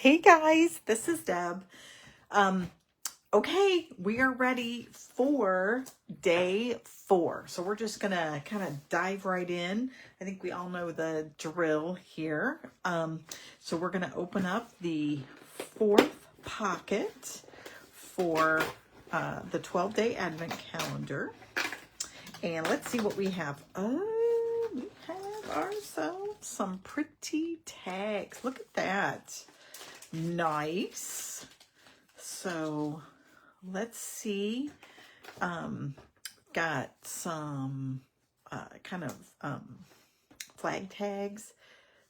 Hey guys, this is Deb. Okay, we are ready for day 4. So we're just gonna kind of dive right in. I think we all know the drill here. So we're gonna open up the 4th pocket for the 12-day advent calendar. And let's see what we have. Oh, we have ourselves some pretty tags. Look at that. Nice. So let's see. Got some kind of flag tags,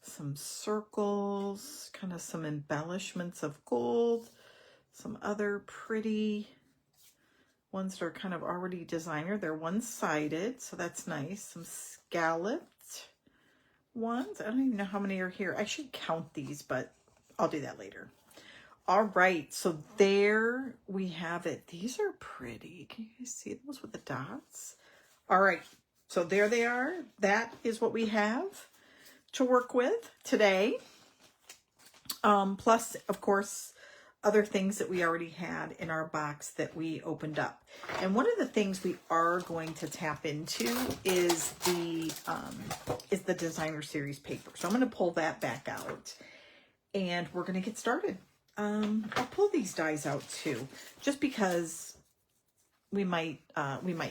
some circles, kind of some embellishments of gold, some other pretty ones that are kind of already designer. They're one-sided, so that's nice. Some scalloped ones. I don't even know how many are here. I should count these, but I'll do that later. All right, so there we have it. These are pretty. Can you guys see those with the dots? All right, so there they are. That is what we have to work with today. Plus, of course, other things that we already had in our box that we opened up. And one of the things we are going to tap into is the designer series paper. So I'm going to pull that back out and we're going to get started. I'll pull these dies out too, just because we might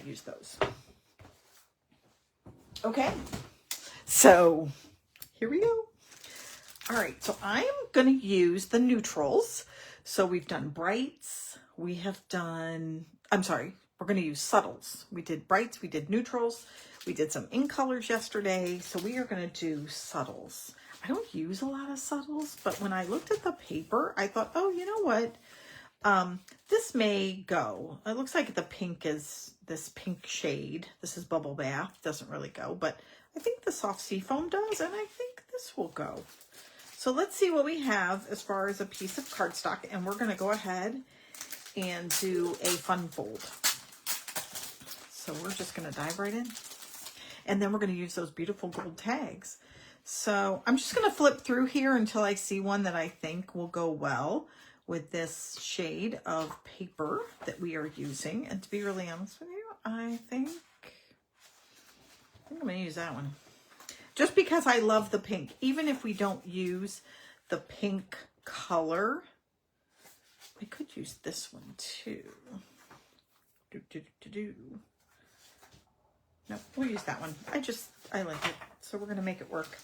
use those. Okay, so here we go. All right, so I'm going to use the neutrals. So we've done brights, we have done, I'm sorry, we're going to use subtles. We did brights, we did neutrals, we did some in colors yesterday. So we are going to do subtles. I don't use a lot of subtles, but when I looked at the paper, I thought, oh, you know what? This may go. It looks like the pink is this pink shade. This is Bubble Bath. Doesn't really go, but I think the soft seafoam does, and I think this will go. So let's see what we have as far as a piece of cardstock, and we're going to go ahead and do a fun fold. So we're just going to dive right in, and then we're going to use those beautiful gold tags. So I'm just going to flip through here until I see one that I think will go well with this shade of paper that we are using. And to be really honest with you, I think I'm going to use that one. Just because I love the pink. Even if we don't use the pink color, I could use this one too. No, we'll use that one. I like it. So we're going to make it work.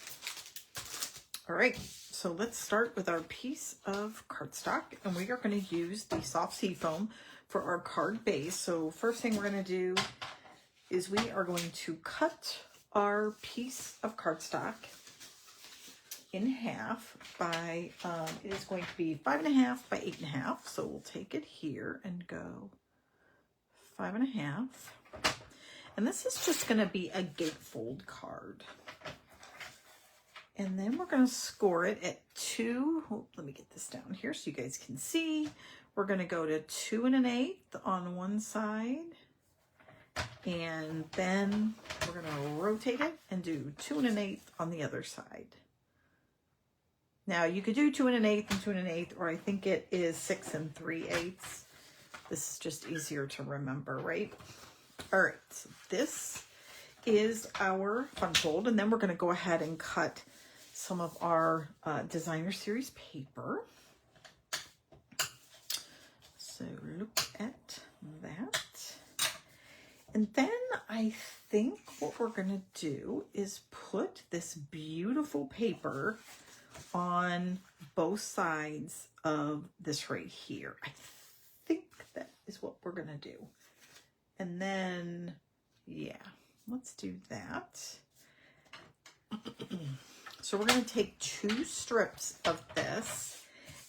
All right, so let's start with our piece of cardstock, and we are going to use the soft seafoam for our card base. So first thing we're going to do is we are going to cut our piece of cardstock in half by, it is going to be 5.5 by 8.5. So we'll take it here and go 5.5. And this is just going to be a gatefold card. And then we're going to score it at 2. Oh, let me get this down here so you guys can see. We're going to go to 2 1/8 on one side. And then we're going to rotate it and do 2 1/8 on the other side. Now you could do 2 1/8 and 2 1/8, or I think it is 6 3/8. This is just easier to remember, right? All right, so this is our fun fold, and then we're going to go ahead and cut some of our designer series paper. So look at that. And then I think what we're going to do is put this beautiful paper on both sides of this right here. I think that is what we're going to do. And then, yeah, let's do that. So we're going to take 2 strips of this,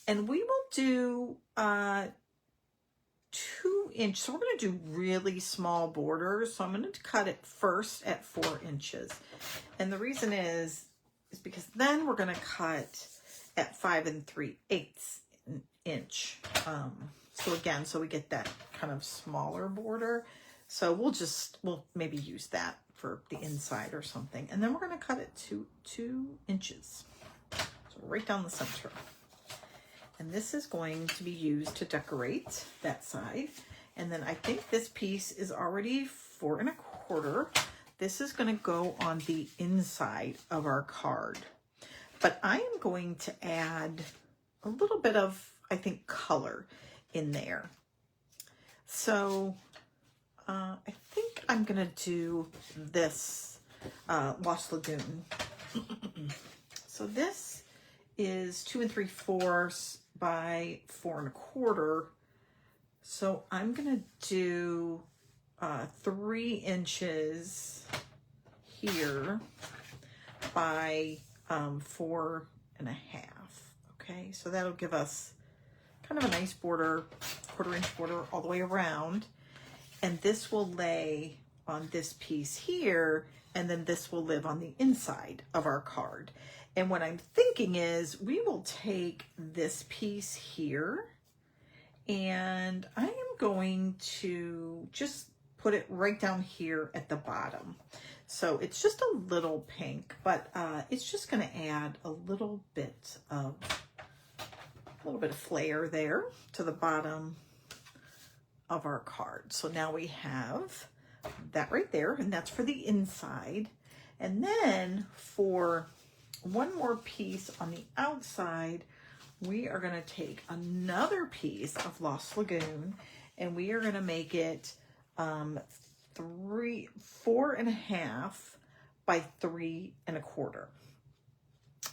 and we will do 2 inch. So we're going to do really small borders. So I'm going to cut it first at 4 inches. And the reason is because then we're going to cut at 5 3/8 inch. So again, so we get that kind of smaller border. So we'll maybe use that for the inside or something. And then we're going to cut it to 2 inches. So right down the center. And this is going to be used to decorate that side. And then I think this piece is already 4 1/4. This is going to go on the inside of our card. But I am going to add a little bit of, I think, color in there. So I think I'm going to do this Lost Lagoon. So this is 2 3/4 by 4 1/4. So I'm going to do 3 inches here by 4 1/2. Okay, so that'll give us kind of a nice border, 1/4 inch border all the way around. And this will lay on this piece here, and then this will live on the inside of our card. And what I'm thinking is we will take this piece here, and I am going to just put it right down here at the bottom. So it's just a little pink, but it's just going to add a little bit of flair there to the bottom of our card. So now we have that right there, and that's for the inside. And then for one more piece on the outside, we are going to take another piece of Lost Lagoon, and we are going to make it 4 1/2 by 3 1/4.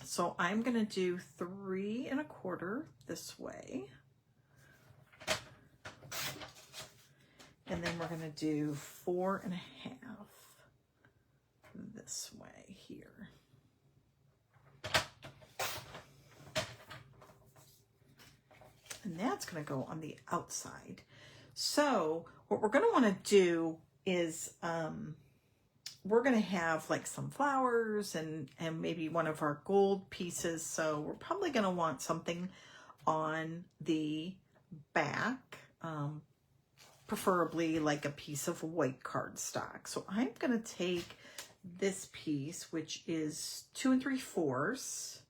So I'm going to do 3 1/4 this way. And then we're going to do 4 1/2 this way here. And that's going to go on the outside. So what we're going to want to do is we're going to have like some flowers and maybe one of our gold pieces. So we're probably going to want something on the back, preferably like a piece of white cardstock. So I'm going to take this piece, which is 2 3/4,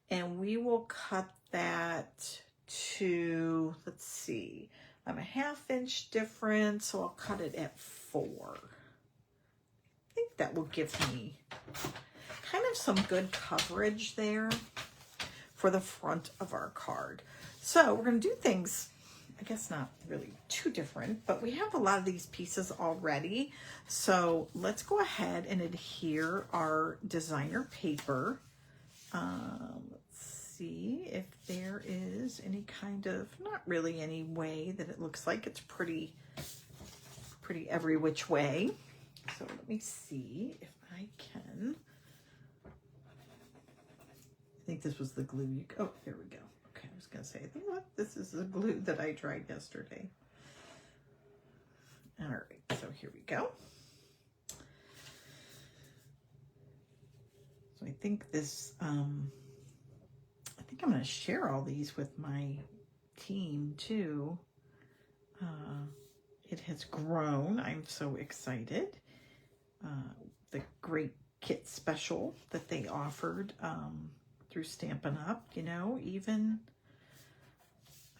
and we will cut that to, let's see, I'm a 1/2 inch different, so I'll cut it at 4. I think that will give me kind of some good coverage there for the front of our card. So we're going to do things, I guess not really too different, but we have a lot of these pieces already. So let's go ahead and adhere our designer paper. Let's see if there is any kind of, not really any way that it looks like it's pretty every which way. So let me see if I can. I think this was the glue. Oh, here we go. Okay, I was going to say, I think what this is the glue that I tried yesterday. All right, so here we go. So I think this, I think I'm going to share all these with my team too. It has grown. I'm so excited. The great kit special that they offered through Stampin' Up, you know, even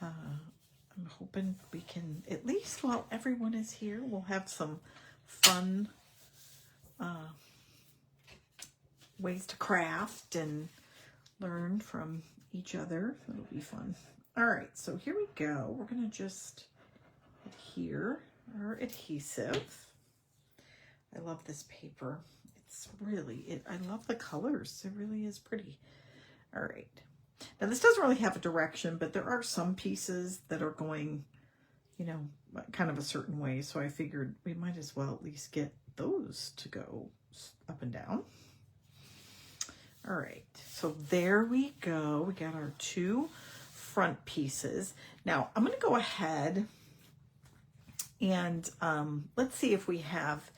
I'm hoping we can, at least while everyone is here, we'll have some fun ways to craft and learn from each other. It'll be fun. All right, so here we go. We're going to just adhere our adhesive. I love this paper. It's really, I love the colors. It really is pretty. All right. Now this doesn't really have a direction, but there are some pieces that are going, you know, kind of a certain way. So I figured we might as well at least get those to go up and down. All right, so there we go. We got our 2 front pieces. Now I'm going to go ahead and let's see if we have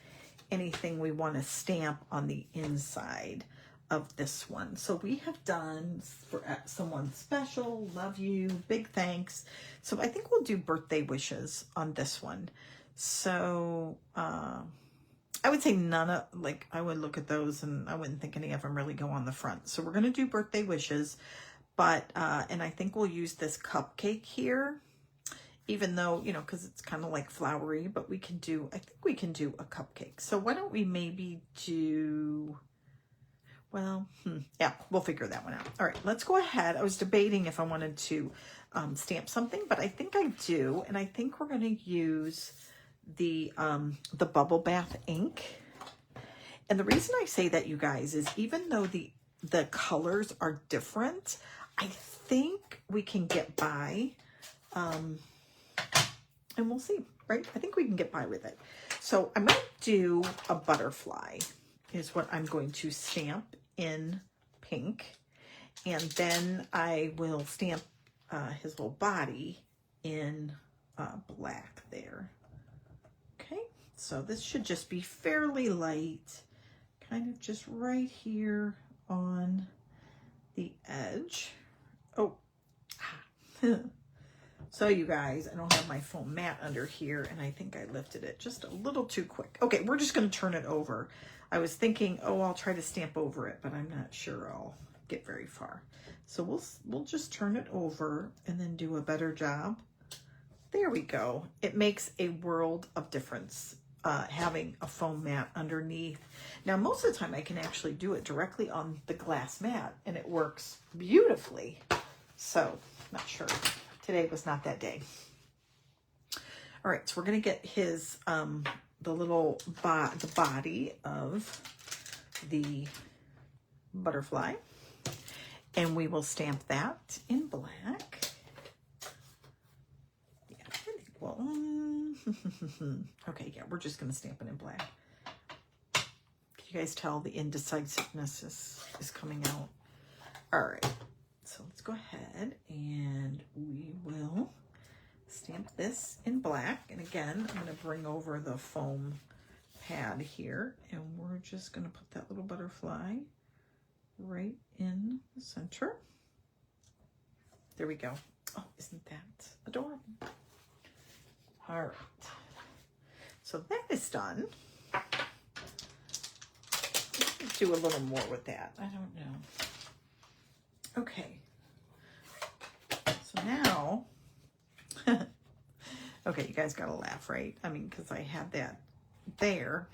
anything we want to stamp on the inside of this one. So we have done for someone special, love you, big thanks. So I think we'll do birthday wishes on this one. So I would say none of, I would look at those and I wouldn't think any of them really go on the front. So we're going to do birthday wishes, but, and I think we'll use this cupcake here, even though, you know, because it's kind of like flowery, but I think we can do a cupcake. So why don't we maybe do, well, yeah, we'll figure that one out. All right, let's go ahead. I was debating if I wanted to stamp something, but I think I do. And I think we're going to use the Bubble Bath ink. And the reason I say that, you guys, is even though the colors are different, I think we can get by, and we'll see, right? I think we can get by with it. So I'm going to do a butterfly is what I'm going to stamp in pink. And then I will stamp his little body in black there. Okay, so this should just be fairly light, kind of just right here on the edge. Oh, so you guys, I don't have my foam mat under here, and I think I lifted it just a little too quick. Okay, we're just going to turn it over. I was thinking, oh, I'll try to stamp over it, but I'm not sure I'll get very far. So we'll just turn it over and then do a better job. There we go. It makes a world of difference having a foam mat underneath. Now, most of the time I can actually do it directly on the glass mat, and it works beautifully. So, not sure. Today was not that day. All right, so we're going to get his, the little the body of the butterfly, and we will stamp that in black. Yeah, I think, well, okay, yeah, we're just going to stamp it in black. Can you guys tell the indecisiveness is coming out? All right, so let's go ahead and we will stamp this in black. And again, I'm going to bring over the foam pad here, and we're just going to put that little butterfly right in the center. There we go. Oh, isn't that adorable? All right. So that is done. Let's do a little more with that. I don't know. Okay. So now, okay, you guys gotta laugh, right? I mean, because I had that there,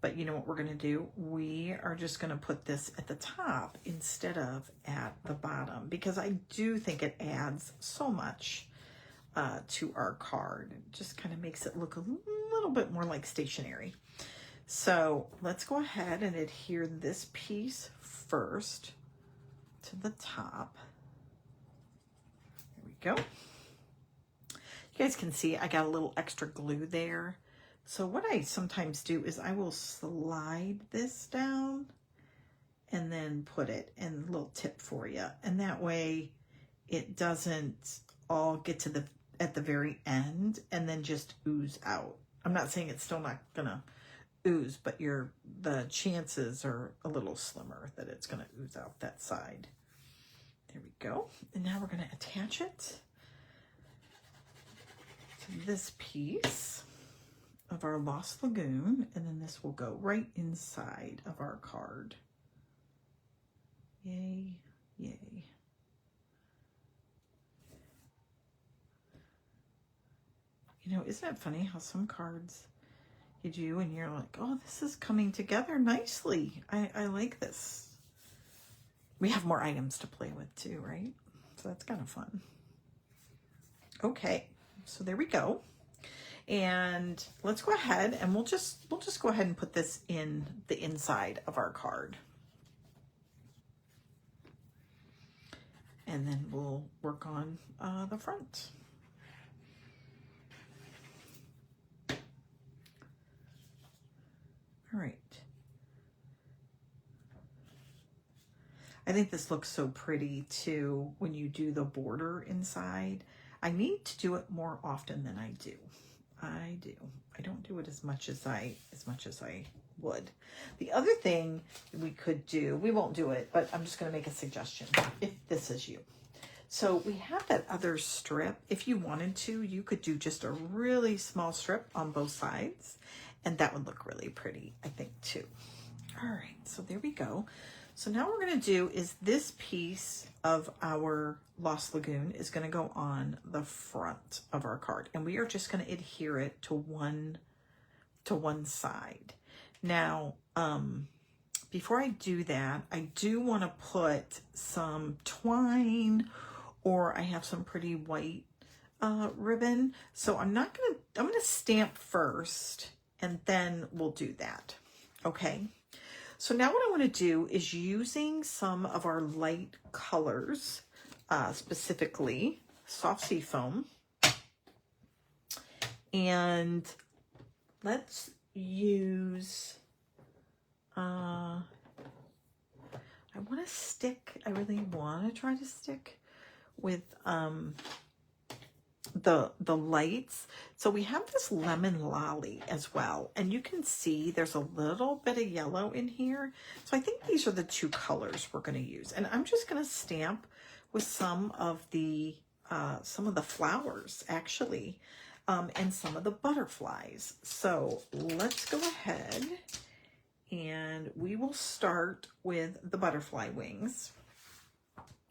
but you know what we're gonna do? We are just gonna put this at the top instead of at the bottom, because I do think it adds so much to our card. It just kind of makes it look a little bit more like stationery. So let's go ahead and adhere this piece first to the top. There we go. You guys can see I got a little extra glue there. So what I sometimes do is I will slide this down and then put it in a little tip for you. And that way it doesn't all get to at the very end and then just ooze out. I'm not saying it's still not gonna ooze, but the chances are a little slimmer that it's gonna ooze out that side. There we go. And now we're gonna attach it to this piece of our Lost Lagoon, and then this will go right inside of our card. Yay, yay. You know, isn't it funny how some cards you do and you're like, oh, this is coming together nicely. I like this. We have more items to play with too, right? So that's kind of fun. Okay, so there we go. And let's go ahead and we'll just go ahead and put this in the inside of our card. And then we'll work on the front. All right. I think this looks so pretty too when you do the border inside. I need to do it more often than I do. I do. I don't do it as much as I would. The other thing we could do, we won't do it, but I'm just going to make a suggestion if this is you. So we have that other strip. If you wanted to, you could do just a really small strip on both sides, and that would look really pretty, I think, too. All right, so there we go. So now what we're going to do is this piece of our Lost Lagoon is going to go on the front of our card, and we are just going to adhere it to one side. Now, before I do that, I do want to put some twine, or I have some pretty white ribbon. So I'm going to stamp first, and then we'll do that. Okay. So now what I want to do is using some of our light colors, specifically soft sea foam, and let's use, I really want to try to stick with the lights. So we have this lemon lolly as well, and you can see there's a little bit of yellow in here. So I think these are the two colors we're going to use, and I'm just going to stamp with some of the flowers actually, and some of the butterflies. So let's go ahead and we will start with the butterfly wings,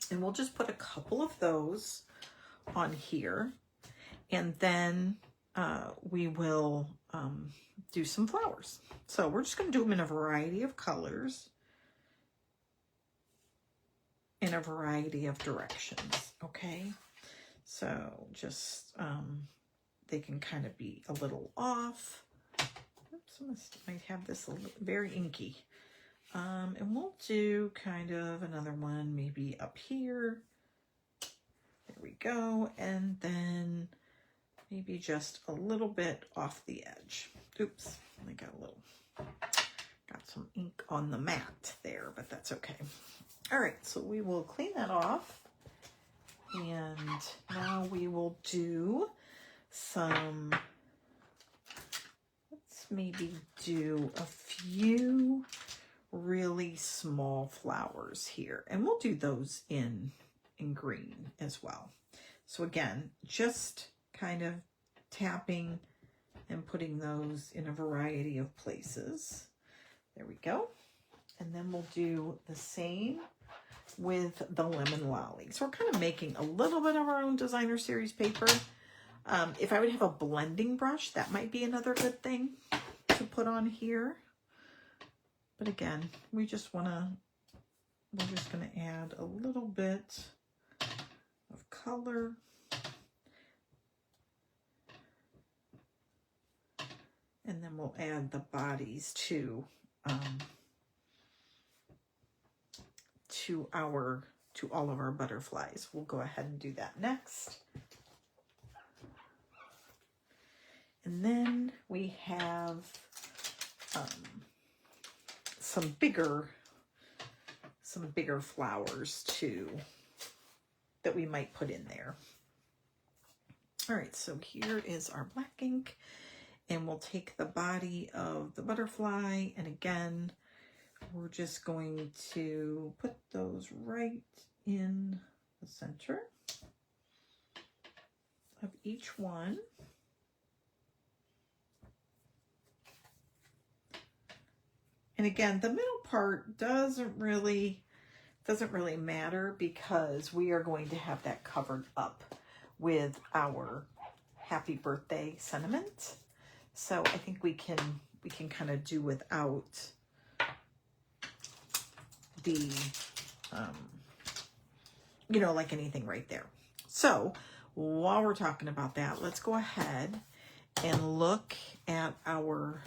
and we'll just put a couple of those on here. And then we will do some flowers. So we're just going to do them in a variety of colors, in a variety of directions, okay? So just, they can kind of be a little off. Oops, I might have this a little, very inky. And we'll do kind of another one maybe up here. There we go. And then maybe just a little bit off the edge. Oops, I got some ink on the mat there, but that's okay. All right, so we will clean that off. And now we will do some, let's maybe do a few really small flowers here. And we'll do those in green as well. So again, just kind of tapping and putting those in a variety of places. There we go. And then we'll do the same with the lemon lolly. So we're kind of making a little bit of our own designer series paper. If I would have a blending brush, that might be another good thing to put on here. But again, we're just going to add a little bit of color. And then we'll add the bodies to all of our butterflies. We'll go ahead and do that next. And then we have some bigger flowers too that we might put in there. All right, so here is our black ink, and we'll take the body of the butterfly, and again, we're just going to put those right in the center of each one. And again, the middle part doesn't really matter because we are going to have that covered up with our happy birthday sentiment. So I think we can kind of do without the, like anything right there. So while we're talking about that, let's go ahead and look at our,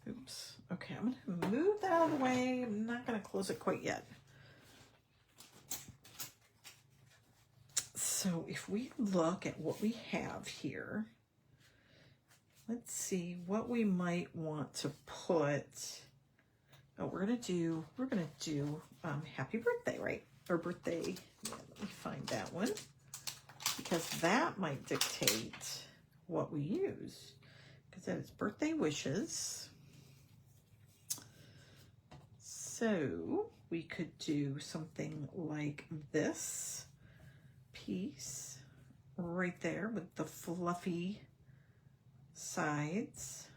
oops. Okay, I'm going to move that out of the way. I'm not going to close it quite yet. So if we look at what we have here, let's see what we might want to put. Oh, we're going to do happy birthday, right? Or birthday. Yeah, let me find that one, because that might dictate what we use, because that is birthday wishes. So we could do something like this piece right there with the fluffy sides.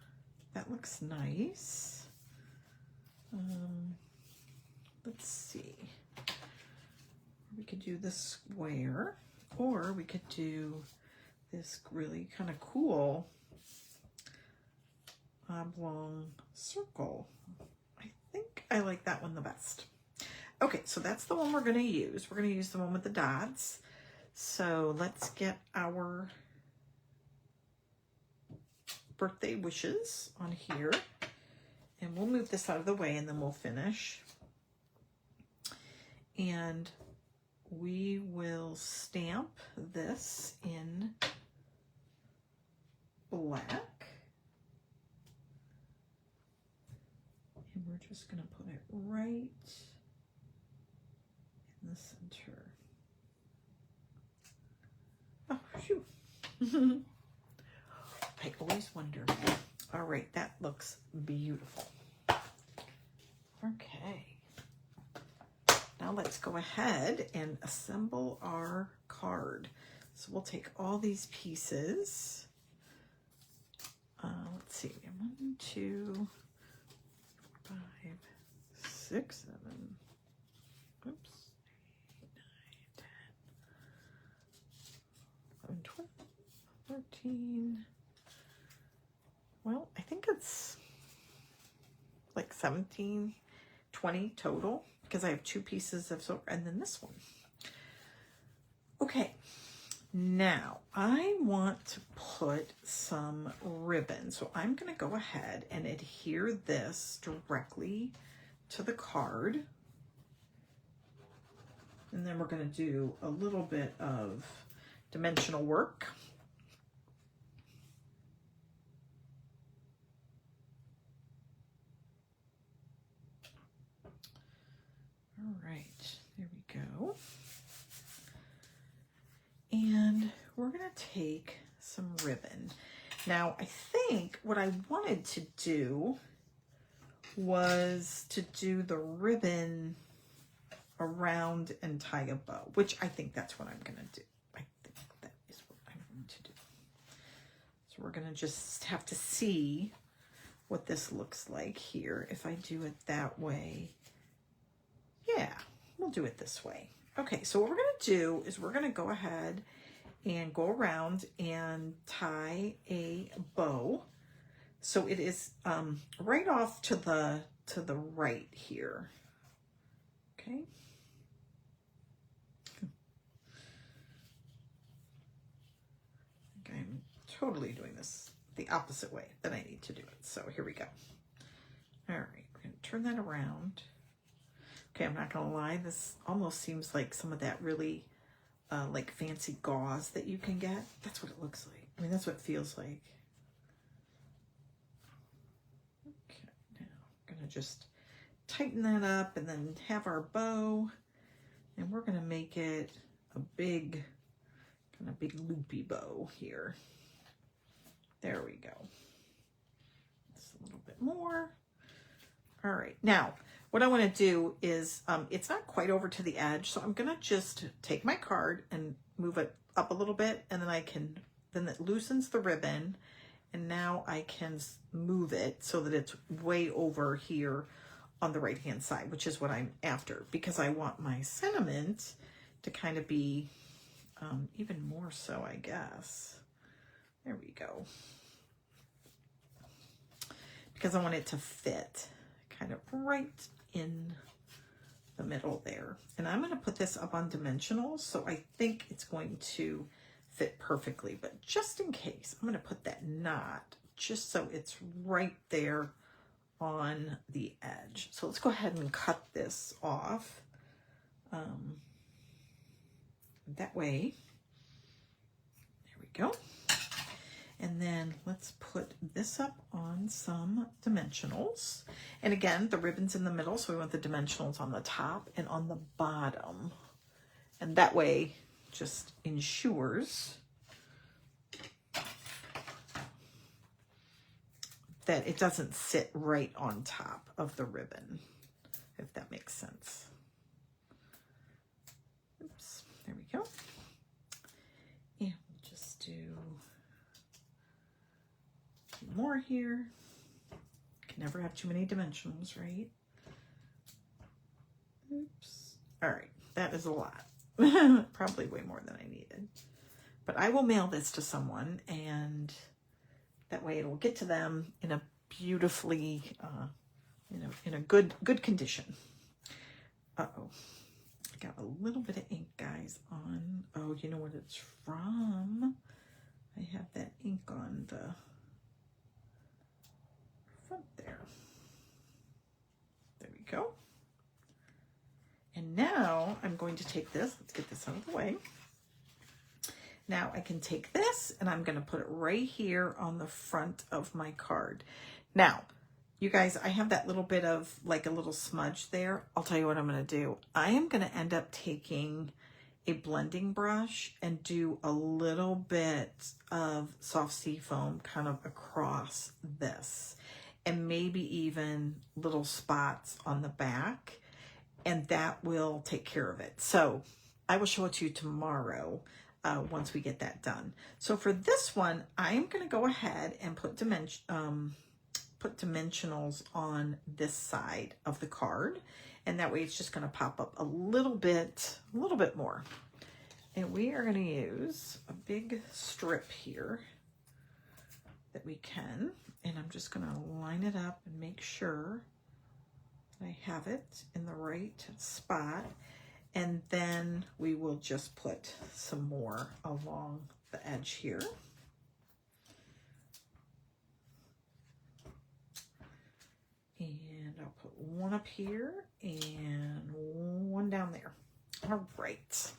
That looks nice. let's see. We could do the square, or we could do this really kind of cool oblong circle. I think I like that one the best. Okay, so that's the one we're going to use. We're going to use the one with the dots. So let's get our birthday wishes on here. And we'll move this out of the way and then we'll finish. And we will stamp this in black. And we're just going to put it right in the center. Oh, shoot. I always wonder. All right, that looks beautiful. Okay. Now let's go ahead and assemble our card. So we'll take all these pieces. Let's see, 1, 2, 5, 6, 7. Oops. 8, 9, 10, 11, 12, 13. Well, I think it's like 17, 20 total, because I have 2 pieces of silver and then this one. Okay, now I want to put some ribbon. So I'm going to go ahead and adhere this directly to the card. And then we're going to do a little bit of dimensional work. All right, there we go. And we're going to take some ribbon. Now, I think what I wanted to do was to do the ribbon around and tie a bow, which I think that's what I'm going to do. I think that is what I'm going to do. So we're going to just have to see what this looks like here if I do it that way. Yeah, we'll do it this way. Okay, so what we're going to do is we're going to go ahead and go around and tie a bow. So it is right off to the right here. Okay. I'm totally doing this the opposite way that I need to do it. So here we go. All right, we're going to turn that around. Okay, I'm not going to lie, this almost seems like some of that really like fancy gauze that you can get. That's what it looks like. I mean, that's what it feels like. Okay, now I'm going to just tighten that up and then have our bow. And we're going to make it a big, kind of big loopy bow here. There we go. Just a little bit more. All right, now what I want to do is, it's not quite over to the edge, so I'm going to just take my card and move it up a little bit, and then it loosens the ribbon, and now I can move it so that it's way over here on the right-hand side, which is what I'm after, because I want my sentiment to kind of be even more so, I guess. There we go. Because I want it to fit kind of right in the middle there. And I'm going to put this up on dimensionals, so I think it's going to fit perfectly. But just in case, I'm going to put that knot just so it's right there on the edge. So let's go ahead and cut this off. That way. There we go. And then let's put this up on some dimensionals. And again, the ribbon's in the middle, so we want the dimensionals on the top and on the bottom. And that way just ensures that it doesn't sit right on top of the ribbon, if that makes sense. Oops, there we go. And we'll just do more here. Can never have too many dimensionals, right? All right, that is a lot. Probably way more than I needed. But I will mail this to someone, and that way it'll get to them in a beautifully, in a good condition. Uh-oh. I got a little bit of ink, guys, on. Oh, you know what it's from? I have that ink on the front there. There we go. And now I'm going to take this. Let's get this out of the way. Now I can take this and I'm going to put it right here on the front of my card. Now, you guys, I have that little bit of like a little smudge there. I'll tell you what I'm going to do. I am going to end up taking a blending brush and do a little bit of soft sea foam kind of across this, and maybe even little spots on the back. And that will take care of it. So I will show it to you tomorrow once we get that done. So for this one, I am going to go ahead and put dimensionals on this side of the card. And that way it's just going to pop up a little bit more. And we are going to use a big strip here that we can. And I'm just going to line it up and make sure I have it in the right spot, and then we will just put some more along the edge here. And I'll put one up here and one down there. All right.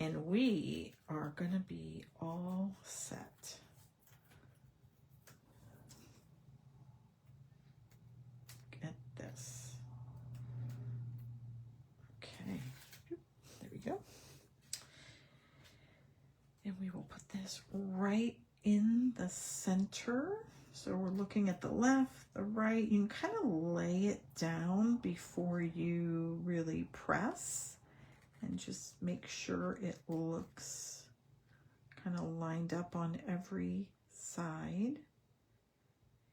And we are going to be all set. Look at this. Go. And we will put this right in the center. So we're looking at the left, the right. You can kind of lay it down before you really press, and just make sure it looks kind of lined up on every side.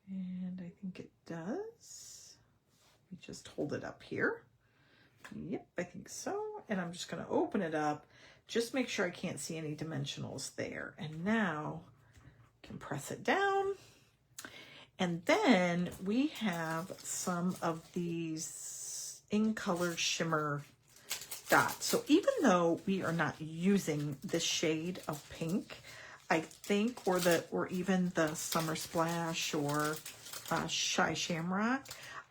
And I think it does. We just hold it up here. Yep, I think so. And I'm just going to open it up. Just make sure I can't see any dimensionals there. And now I can press it down. And then we have some of these in color shimmer dots. So even though we are not using this shade of pink, I think, or even the Summer Splash or Shy Shamrock,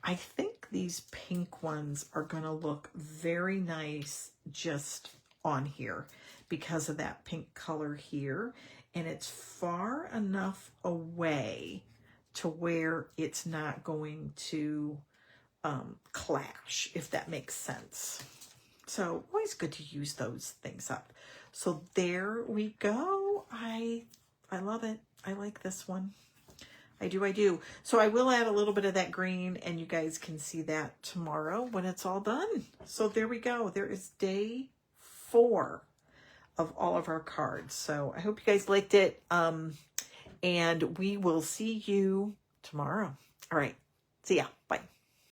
I think these pink ones are going to look very nice just on here because of that pink color here. And it's far enough away to where it's not going to clash, if that makes sense. So always good to use those things up. So there we go. I love it. I like this one. I do. So I will add a little bit of that green, and you guys can see that tomorrow when it's all done. So there we go. There is day 4 of all of our cards. So I hope you guys liked it. And we will see you tomorrow. All right. See ya. Bye.